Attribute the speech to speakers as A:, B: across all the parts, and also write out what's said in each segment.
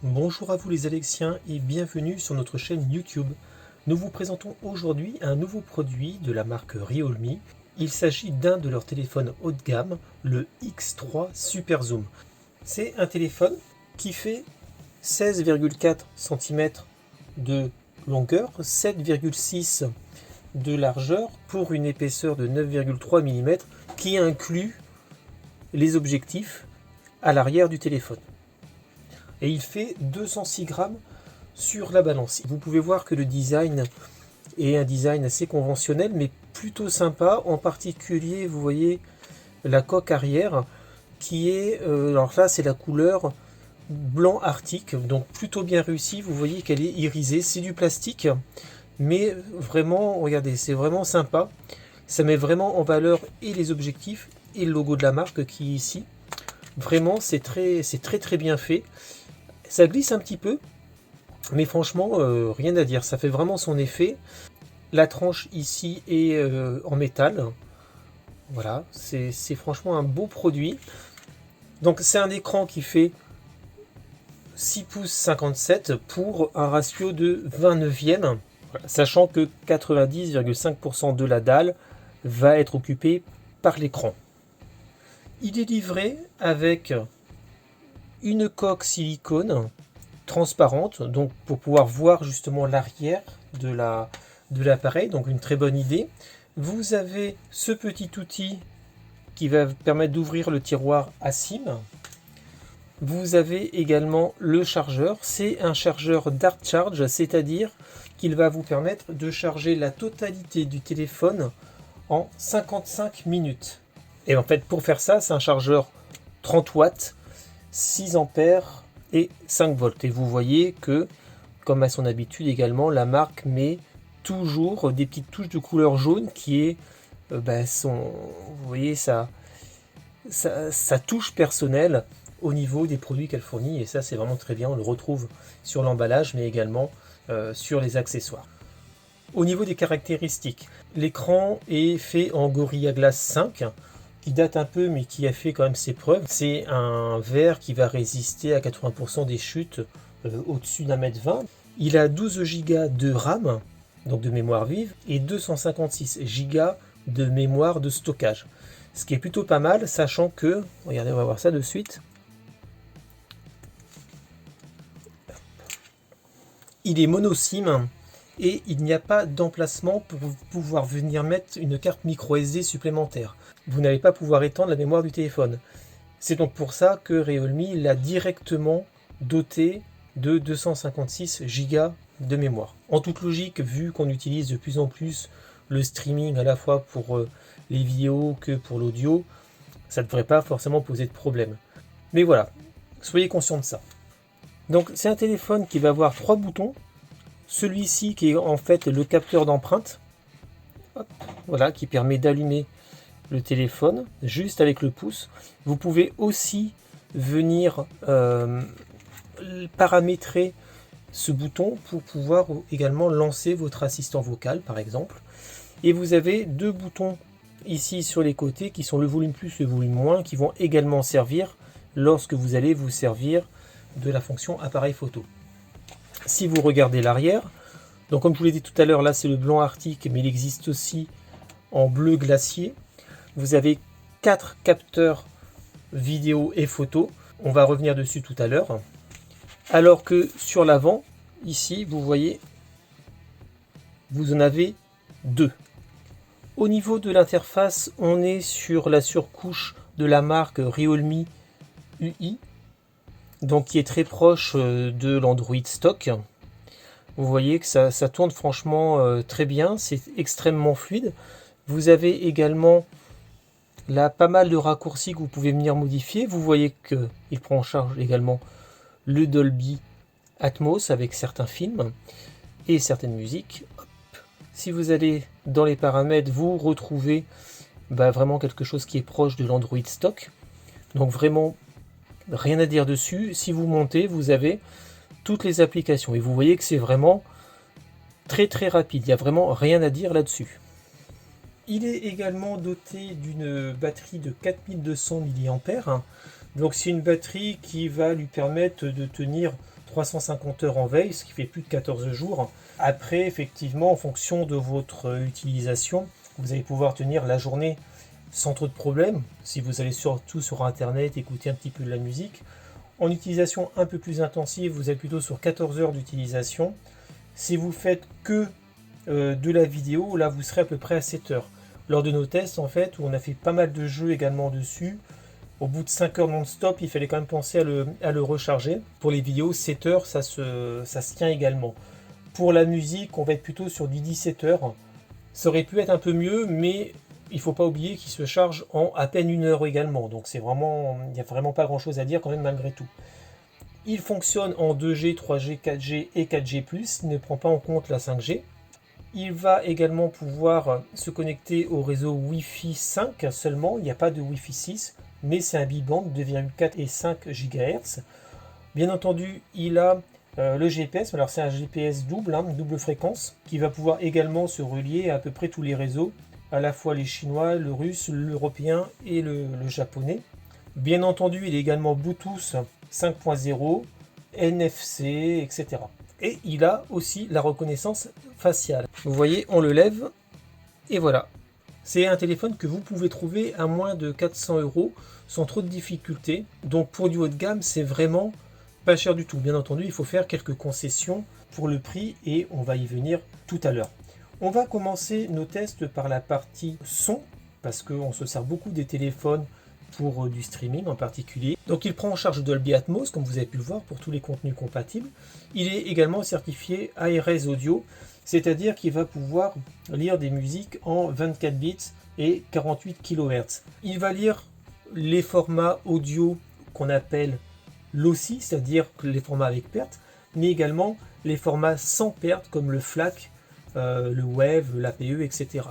A: Bonjour à vous les Alexiens et bienvenue sur notre chaîne YouTube. Nous vous présentons aujourd'hui un nouveau produit de la marque Realme. Il s'agit d'un de leurs téléphones haut de gamme, le X3 Super Zoom. C'est un téléphone qui fait 16,4 cm de longueur, 7,6 de largeur pour une épaisseur de 9,3 mm qui inclut les objectifs à l'arrière du téléphone. Et il fait 206 grammes sur la balance. Vous pouvez voir que le design est un design assez conventionnel mais plutôt sympa. En particulier, vous voyez la coque arrière qui est, alors là c'est la couleur blanc arctique, donc plutôt bien réussi. Vous voyez qu'elle est irisée, c'est du plastique, mais vraiment, regardez, c'est vraiment sympa. Ça met vraiment en valeur et les objectifs et le logo de la marque qui est ici. Vraiment, c'est très bien fait. Ça glisse un petit peu, mais franchement, rien à dire. Ça fait vraiment son effet. La tranche ici est en métal. Voilà, c'est franchement un beau produit. Donc c'est un écran qui fait 6 pouces 57 pour un ratio de 29e. Voilà, sachant que 90,5% de la dalle va être occupée par l'écran. Il est livré avec une coque silicone transparente, donc pour pouvoir voir justement l'arrière de l'appareil, donc une très bonne idée. Vous avez ce petit outil qui va permettre d'ouvrir le tiroir à SIM. Vous avez également le chargeur, c'est un chargeur Dart Charge, c'est-à-dire qu'il va vous permettre de charger la totalité du téléphone en 55 minutes. Et en fait, pour faire ça, c'est un chargeur 30 watts, 6 ampères et 5 volts. Et vous voyez que, comme à son habitude également, la marque met toujours des petites touches de couleur jaune qui est vous voyez sa touche personnelle au niveau des produits qu'elle fournit. Et ça, c'est vraiment très bien. On le retrouve sur l'emballage, mais également sur les accessoires. Au niveau des caractéristiques, l'écran est fait en Gorilla Glass 5, qui date un peu mais qui a fait quand même ses preuves. C'est un verre qui va résister à 80% des chutes au-dessus d'1,20 m. Il a 12 Go de RAM, donc de mémoire vive, et 256 Go de mémoire de stockage. Ce qui est plutôt pas mal, sachant que, regardez, on va voir ça de suite. Il est mono SIM et il n'y a pas d'emplacement pour pouvoir venir mettre une carte micro SD supplémentaire. Vous n'allez pas pouvoir étendre la mémoire du téléphone. C'est donc pour ça que Realme l'a directement doté de 256 Go de mémoire. En toute logique, vu qu'on utilise de plus en plus le streaming à la fois pour les vidéos que pour l'audio, ça ne devrait pas forcément poser de problème. Mais voilà, soyez conscient de ça. Donc c'est un téléphone qui va avoir 3 boutons. Celui-ci qui est en fait le capteur d'empreinte, voilà, qui permet d'allumer le téléphone juste avec le pouce. Vous pouvez aussi venir paramétrer ce bouton pour pouvoir également lancer votre assistant vocal par exemple. Et vous avez 2 boutons ici sur les côtés qui sont le volume plus et le volume moins, qui vont également servir lorsque vous allez vous servir de la fonction appareil photo. Si vous regardez l'arrière, donc comme je vous l'ai dit tout à l'heure, là c'est le blanc arctique, mais il existe aussi en bleu glacier. Vous avez 4 capteurs vidéo et photo. On va revenir dessus tout à l'heure. Alors que sur l'avant, ici, vous voyez, vous en avez 2. Au niveau de l'interface, on est sur la surcouche de la marque Realme UI, donc qui est très proche de l'Android stock. Vous voyez que ça tourne franchement très bien, c'est extrêmement fluide. Vous avez également là pas mal de raccourcis que vous pouvez venir modifier. Vous voyez qu'il prend en charge également le Dolby Atmos avec certains films et certaines musiques. Hop. Si vous allez dans les paramètres, vous retrouvez vraiment quelque chose qui est proche de l'Android stock. Donc vraiment rien à dire dessus. Si vous montez, vous avez toutes les applications et vous voyez que c'est vraiment très rapide. Il n'y a vraiment rien à dire là-dessus. Il est également doté d'une batterie de 4200 mAh. Donc c'est une batterie qui va lui permettre de tenir 350 heures en veille, ce qui fait plus de 14 jours. Après, effectivement, en fonction de votre utilisation, vous allez pouvoir tenir la journée sans trop de problèmes. Si vous allez surtout sur Internet, écouter un petit peu de la musique. En utilisation un peu plus intensive, vous êtes plutôt sur 14 heures d'utilisation. Si vous faites que de la vidéo, là vous serez à peu près à 7 heures. Lors de nos tests, en fait, où on a fait pas mal de jeux également dessus, au bout de 5 heures non-stop, il fallait quand même penser à le recharger. Pour les vidéos, 7 heures, ça se tient également. Pour la musique, on va être plutôt sur du 17 heures. Ça aurait pu être un peu mieux, mais il ne faut pas oublier qu'il se charge en à peine 1 heure également. Donc il n'y a vraiment pas grand chose à dire quand même malgré tout. Il fonctionne en 2G, 3G, 4G et 4G+, il ne prend pas en compte la 5G. Il va également pouvoir se connecter au réseau Wi-Fi 5 seulement, il n'y a pas de Wi-Fi 6, mais c'est un biband de 2,4 et 5 GHz. Bien entendu, il a le GPS, alors c'est un GPS double, double fréquence, qui va pouvoir également se relier à peu près tous les réseaux, à la fois les chinois, le russe, l'européen et le japonais. Bien entendu, il est également Bluetooth 5.0, NFC, etc. Et il a aussi la reconnaissance faciale. Vous voyez, on le lève et voilà. C'est un téléphone que vous pouvez trouver à moins de 400 € sans trop de difficultés. Donc pour du haut de gamme, c'est vraiment pas cher du tout. Bien entendu, il faut faire quelques concessions pour le prix et on va y venir tout à l'heure. On va commencer nos tests par la partie son, parce qu'on se sert beaucoup des téléphones pour du streaming en particulier. Donc il prend en charge Dolby Atmos, comme vous avez pu le voir, pour tous les contenus compatibles. Il est également certifié ARS Audio, c'est-à-dire qu'il va pouvoir lire des musiques en 24 bits et 48 kHz. Il va lire les formats audio qu'on appelle LOSI, c'est-à-dire les formats avec perte, mais également les formats sans perte, comme le FLAC, le WAV, l'APE, etc.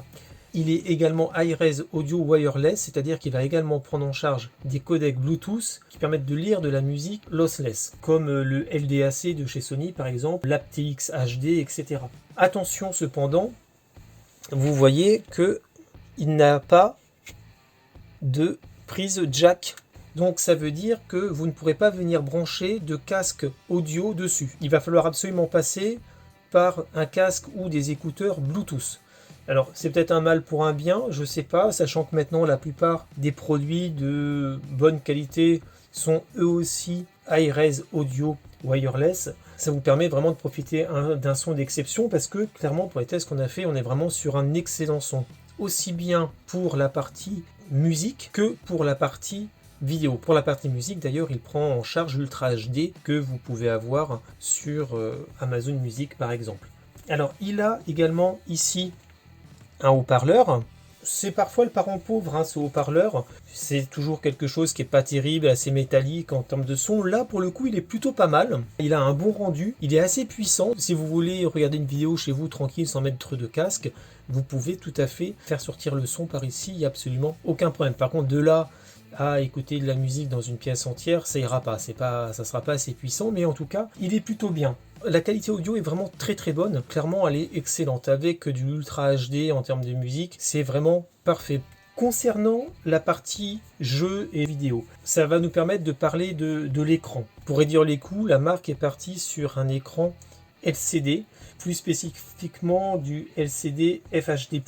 A: Il est également Hi-Res Audio Wireless, c'est-à-dire qu'il va également prendre en charge des codecs Bluetooth qui permettent de lire de la musique lossless, comme le LDAC de chez Sony par exemple, l'aptX HD, etc. Attention cependant, vous voyez qu'il n'a pas de prise jack. Donc ça veut dire que vous ne pourrez pas venir brancher de casque audio dessus. Il va falloir absolument passer par un casque ou des écouteurs Bluetooth. Alors c'est peut-être un mal pour un bien, je sais pas, sachant que maintenant la plupart des produits de bonne qualité sont eux aussi Hi-Res Audio Wireless. Ça vous permet vraiment de profiter d'un son d'exception parce que clairement pour les tests qu'on a fait, on est vraiment sur un excellent son. Aussi bien pour la partie musique que pour la partie vidéo. Pour la partie musique d'ailleurs, il prend en charge l'Ultra HD que vous pouvez avoir sur Amazon Music par exemple. Alors il a également ici un haut-parleur. C'est parfois le parent pauvre, ce haut-parleur. C'est toujours quelque chose qui n'est pas terrible, assez métallique en termes de son. Là, pour le coup, il est plutôt pas mal. Il a un bon rendu. Il est assez puissant. Si vous voulez regarder une vidéo chez vous tranquille sans mettre de casque, vous pouvez tout à fait faire sortir le son par ici. Il n'y a absolument aucun problème. Par contre, de là à écouter de la musique dans une pièce entière, ça ira pas. Ça sera pas assez puissant, mais en tout cas, il est plutôt bien. La qualité audio est vraiment très très bonne, clairement elle est excellente, avec du Ultra HD en termes de musique, c'est vraiment parfait. Concernant la partie jeux et vidéo, ça va nous permettre de parler de l'écran. Pour réduire les coûts, la marque est partie sur un écran LCD, plus spécifiquement du LCD FHD+,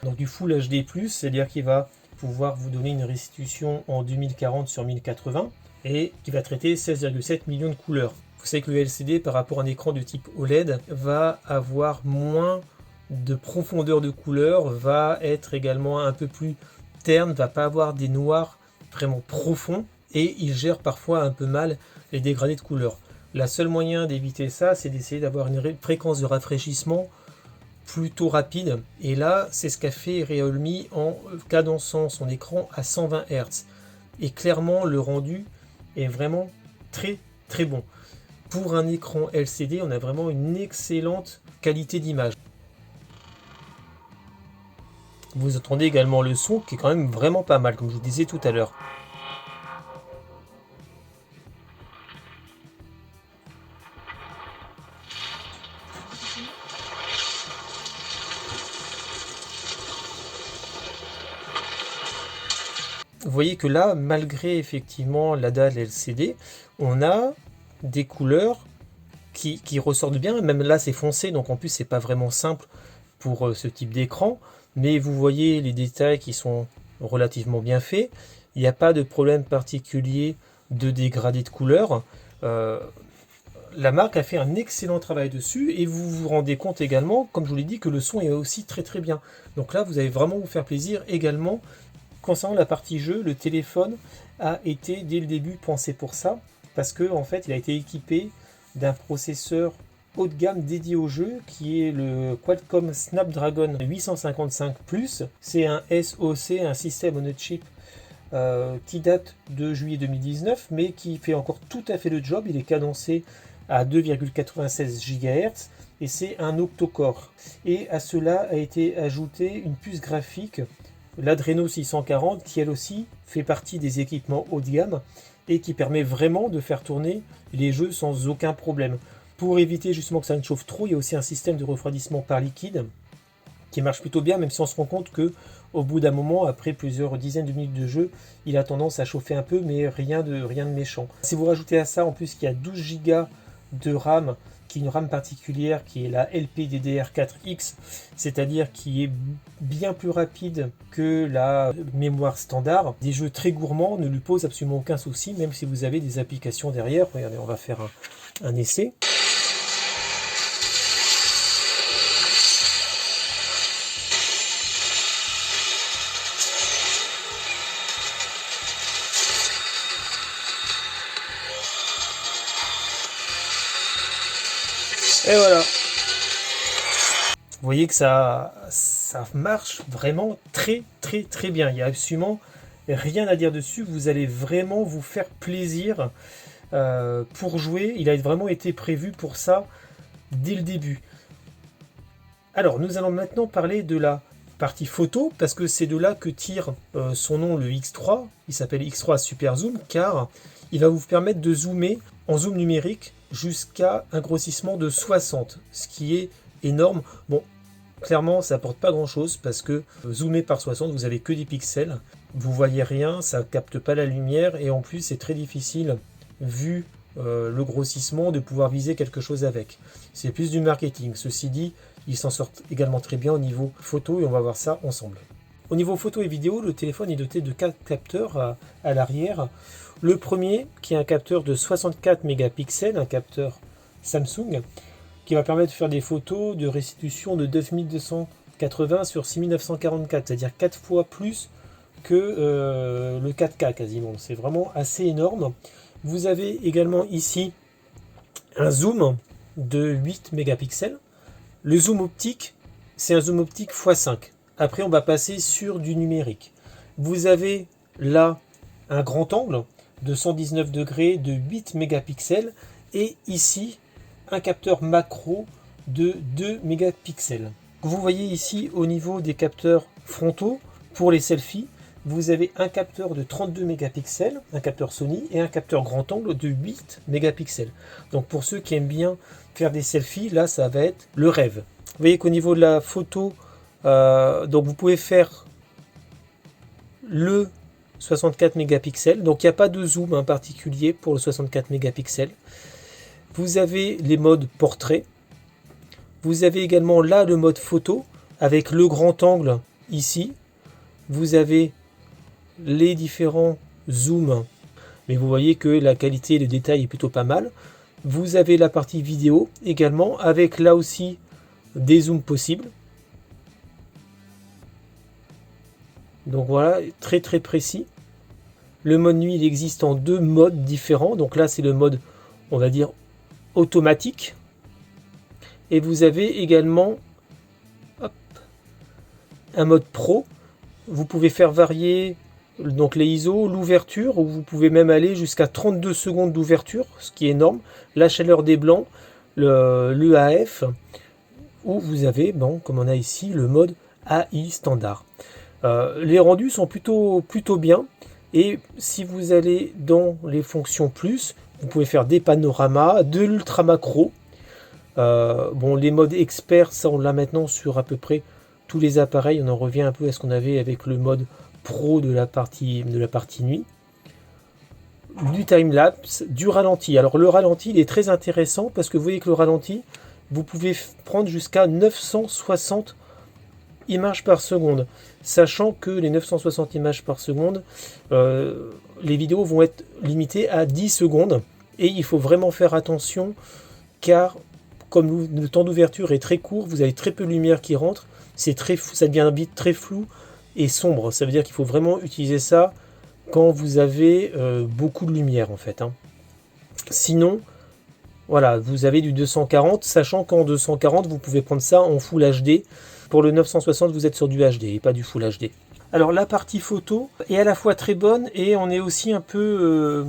A: donc du Full HD+, c'est-à-dire qu'il va pouvoir vous donner une restitution en 2040 sur 1080 et qui va traiter 16,7 millions de couleurs. Vous savez que le LCD par rapport à un écran de type OLED va avoir moins de profondeur de couleur, va être également un peu plus terne, va pas avoir des noirs vraiment profonds et il gère parfois un peu mal les dégradés de couleur. La seule moyen d'éviter ça, c'est d'essayer d'avoir une fréquence de rafraîchissement plutôt rapide et là c'est ce qu'a fait Realme en cadençant son écran à 120 Hz et clairement le rendu est vraiment très très bon. Pour un écran LCD, on a vraiment une excellente qualité d'image. Vous entendez également le son qui est quand même vraiment pas mal, comme je vous disais tout à l'heure. Vous voyez que là, malgré effectivement la dalle LCD, on a des couleurs qui ressortent bien. Même là, c'est foncé, donc en plus, c'est pas vraiment simple pour ce type d'écran. Mais vous voyez les détails qui sont relativement bien faits. Il n'y a pas de problème particulier de dégradé de couleur. La marque a fait un excellent travail dessus et vous vous rendez compte également, comme je vous l'ai dit, que le son est aussi très très bien. Donc là, vous allez vraiment vous faire plaisir également. Concernant la partie jeu, le téléphone a été dès le début pensé pour ça, parce que en fait, il a été équipé d'un processeur haut de gamme dédié au jeu, qui est le Qualcomm Snapdragon 855 Plus. C'est un SoC, un système on a chip, qui date de juillet 2019, mais qui fait encore tout à fait le job. Il est cadencé à 2,96 GHz et c'est un octocore. Et à cela a été ajoutée une puce graphique, l'Adreno 640, qui elle aussi fait partie des équipements haut de gamme et qui permet vraiment de faire tourner les jeux sans aucun problème. Pour éviter justement que ça ne chauffe trop, il y a aussi un système de refroidissement par liquide qui marche plutôt bien, même si on se rend compte que au bout d'un moment, après plusieurs dizaines de minutes de jeu, il a tendance à chauffer un peu, mais rien de méchant. Si vous rajoutez à ça en plus qu'il y a 12 Go de RAM, qui est une RAM particulière, qui est la LPDDR4X, c'est-à-dire qui est bien plus rapide que la mémoire standard. Des jeux très gourmands ne lui posent absolument aucun souci, même si vous avez des applications derrière. Regardez, on va faire un essai. Et voilà. Vous voyez que ça marche vraiment très très très bien. Il n'y a absolument rien à dire dessus. Vous allez vraiment vous faire plaisir pour jouer. Il a vraiment été prévu pour ça dès le début. Alors nous allons maintenant parler de la partie photo, parce que c'est de là que tire son nom le X3. Il s'appelle X3 Super Zoom, car il va vous permettre de zoomer en zoom numérique jusqu'à un grossissement de 60, ce qui est énorme. Bon, clairement, ça apporte pas grand-chose, parce que zoomer par 60, vous avez que des pixels, vous voyez rien, ça capte pas la lumière, et en plus, c'est très difficile, vu le grossissement, de pouvoir viser quelque chose avec. C'est plus du marketing. Ceci dit, ils s'en sortent également très bien au niveau photo, et on va voir ça ensemble. Au niveau photo et vidéo, le téléphone est doté de 4 capteurs à l'arrière. Le premier, qui est un capteur de 64 mégapixels, un capteur Samsung, qui va permettre de faire des photos de restitution de 9280 sur 6944, c'est-à-dire 4 fois plus que le 4K quasiment. C'est vraiment assez énorme. Vous avez également ici un zoom de 8 mégapixels. Le zoom optique, c'est un zoom optique x5. Après, on va passer sur du numérique. Vous avez là un grand angle de 119 degrés de 8 mégapixels et ici un capteur macro de 2 mégapixels. Vous voyez ici au niveau des capteurs frontaux pour les selfies, vous avez un capteur de 32 mégapixels, un capteur Sony et un capteur grand angle de 8 mégapixels. Donc pour ceux qui aiment bien faire des selfies, là ça va être le rêve. Vous voyez qu'au niveau de la photo, donc vous pouvez faire le 64 mégapixels, donc il n'y a pas de zoom en particulier pour le 64 mégapixels. Vous avez les modes portrait. Vous avez également là le mode photo avec le grand angle ici. Vous avez les différents zooms, mais vous voyez que la qualité et le détail est plutôt pas mal. Vous avez la partie vidéo également avec là aussi des zooms possibles. Donc voilà, très très précis. Le mode nuit, il existe en 2 modes différents. Donc là, c'est le mode, on va dire, automatique. Et vous avez également un mode pro. Vous pouvez faire varier donc les ISO, l'ouverture, ou vous pouvez même aller jusqu'à 32 secondes d'ouverture, ce qui est énorme. La chaleur des blancs, l'EAF, où vous avez, bon, comme on a ici, le mode AI standard. Les rendus sont plutôt bien. Et si vous allez dans les fonctions plus, vous pouvez faire des panoramas, de l'ultra macro. Bon, les modes experts, ça on l'a maintenant sur à peu près tous les appareils. On en revient un peu à ce qu'on avait avec le mode pro de la partie nuit. du time-lapse, du ralenti. Alors le ralenti, il est très intéressant parce que vous voyez que le ralenti, vous pouvez prendre jusqu'à 960 images par seconde. Sachant que les 960 images par seconde, les vidéos vont être limitées à 10 secondes. Et il faut vraiment faire attention car comme le temps d'ouverture est très court, vous avez très peu de lumière qui rentre, ça devient vite très flou et sombre. Ça veut dire qu'il faut vraiment utiliser ça quand vous avez beaucoup de lumière en fait. Sinon, voilà, vous avez du 240, sachant qu'en 240, vous pouvez prendre ça en Full HD. Pour le 960, vous êtes sur du HD et pas du Full HD. Alors la partie photo est à la fois très bonne et on est aussi un peu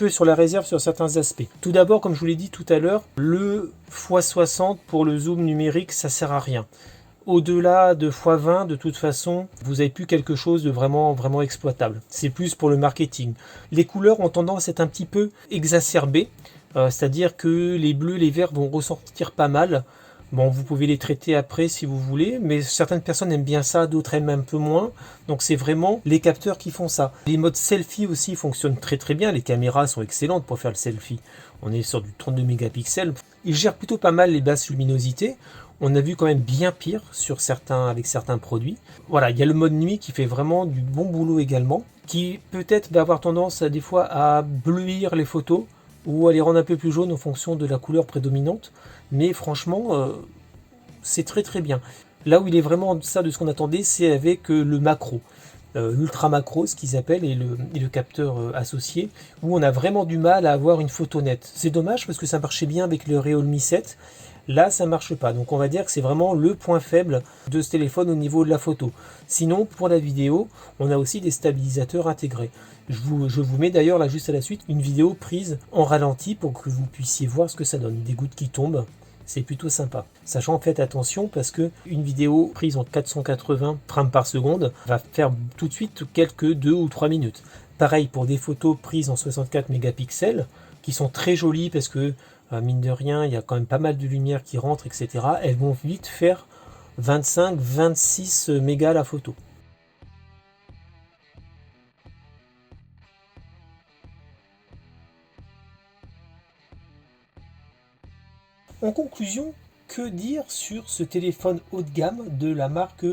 A: sur la réserve sur certains aspects. Tout d'abord, comme je vous l'ai dit tout à l'heure, le x60 pour le zoom numérique, ça sert à rien. Au-delà de x20, de toute façon, vous n'avez plus quelque chose de vraiment exploitable. C'est plus pour le marketing. Les couleurs ont tendance à être un petit peu exacerbées, c'est-à-dire que les bleus, les verts vont ressortir pas mal. Bon, vous pouvez les traiter après si vous voulez, mais certaines personnes aiment bien ça, d'autres aiment un peu moins. Donc c'est vraiment les capteurs qui font ça. Les modes selfie aussi fonctionnent très bien. Les caméras sont excellentes pour faire le selfie. On est sur du 32 mégapixels. Ils gèrent plutôt pas mal les basses luminosités. On a vu quand même bien pire avec certains produits. Voilà, il y a le mode nuit qui fait vraiment du bon boulot également, qui peut-être va avoir tendance des fois à bleuir les photos ou à les rendre un peu plus jaunes en fonction de la couleur prédominante. Mais franchement, c'est très bien. Là où il est vraiment ça de ce qu'on attendait, c'est avec le macro. L'ultra macro, ce qu'ils appellent, et le capteur associé, où on a vraiment du mal à avoir une photo nette. C'est dommage parce que ça marchait bien avec le Realme 7. Là, ça marche pas. Donc on va dire que c'est vraiment le point faible de ce téléphone au niveau de la photo. Sinon, pour la vidéo, on a aussi des stabilisateurs intégrés. Je vous mets d'ailleurs là juste à la suite une vidéo prise en ralenti pour que vous puissiez voir ce que ça donne. Des gouttes qui tombent. C'est plutôt sympa. Sachant, faites attention parce que une vidéo prise en 480 frames par seconde va faire tout de suite quelques 2 ou 3 minutes. Pareil pour des photos prises en 64 mégapixels qui sont très jolies parce que mine de rien, il y a quand même pas mal de lumière qui rentre, etc. Elles vont vite faire 25-26 mégas la photo. En conclusion, que dire sur ce téléphone haut de gamme de la marque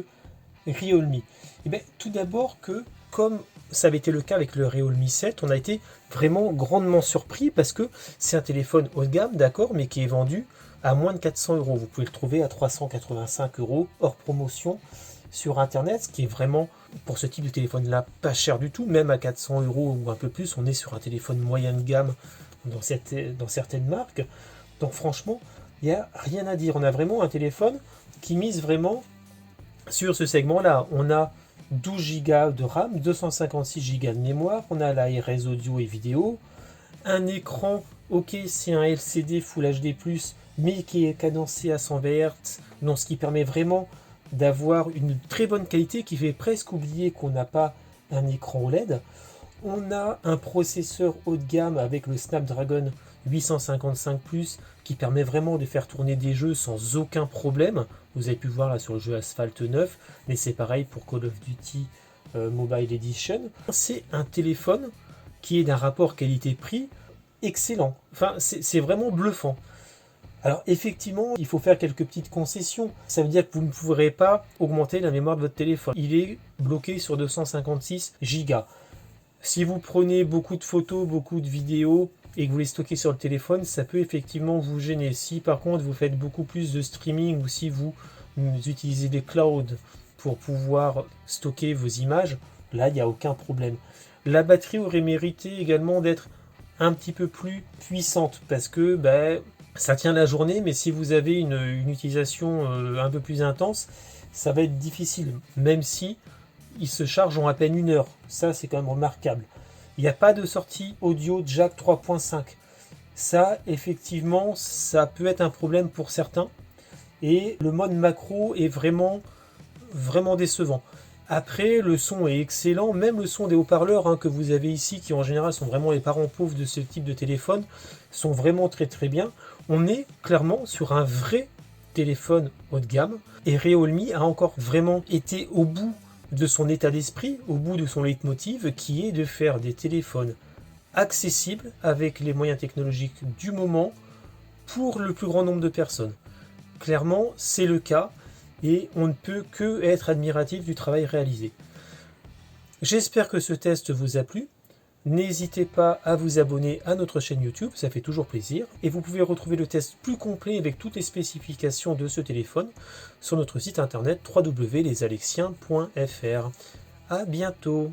A: Realme? Eh bien, tout d'abord que, comme ça avait été le cas avec le Realme 7, on a été vraiment grandement surpris parce que c'est un téléphone haut de gamme, d'accord, mais qui est vendu à moins de 400 euros. Vous pouvez le trouver à 385 euros hors promotion sur Internet, ce qui est vraiment, pour ce type de téléphone-là, pas cher du tout. Même à 400 euros ou un peu plus, on est sur un téléphone moyen de gamme dans certaines marques. Donc franchement, il n'y a rien à dire. On a vraiment un téléphone qui mise vraiment sur ce segment-là. On a 12 Go de RAM, 256 Go de mémoire, on a la RS audio et vidéo, un écran, ok, c'est un LCD Full HD+, mais qui est cadencé à 120 Hz, donc ce qui permet vraiment d'avoir une très bonne qualité qui fait presque oublier qu'on n'a pas un écran OLED. On a un processeur haut de gamme avec le Snapdragon 855+, qui permet vraiment de faire tourner des jeux sans aucun problème. Vous avez pu voir là sur le jeu Asphalt 9, mais c'est pareil pour Call of Duty Mobile Edition. C'est un téléphone qui est d'un rapport qualité-prix excellent. Enfin, c'est vraiment bluffant. Alors effectivement, il faut faire quelques petites concessions. Ça veut dire que vous ne pourrez pas augmenter la mémoire de votre téléphone. Il est bloqué sur 256 Go. Si vous prenez beaucoup de photos, beaucoup de vidéos et que vous les stockez sur le téléphone, ça peut effectivement vous gêner. Si par contre vous faites beaucoup plus de streaming ou si vous utilisez des clouds pour pouvoir stocker vos images, là il n'y a aucun problème. La batterie aurait mérité également d'être un petit peu plus puissante parce que ça tient la journée, mais si vous avez une utilisation un peu plus intense, ça va être difficile, même si il se charge en à peine 1 heure. Ça, c'est quand même remarquable. Il n'y a pas de sortie audio jack 3.5. Ça, effectivement, ça peut être un problème pour certains. Et le mode macro est vraiment décevant. Après, le son est excellent. Même le son des haut-parleurs que vous avez ici, qui en général sont vraiment les parents pauvres de ce type de téléphone, sont vraiment très bien. On est clairement sur un vrai téléphone haut de gamme. Et Realme a encore vraiment été au bout de son état d'esprit, au bout de son leitmotiv, qui est de faire des téléphones accessible avec les moyens technologiques du moment pour le plus grand nombre de personnes. Clairement, c'est le cas et on ne peut que être admiratif du travail réalisé. J'espère que ce test vous a plu. N'hésitez pas à vous abonner à notre chaîne YouTube, ça fait toujours plaisir. Et vous pouvez retrouver le test plus complet avec toutes les spécifications de ce téléphone sur notre site internet www.lesalexiens.fr. À bientôt.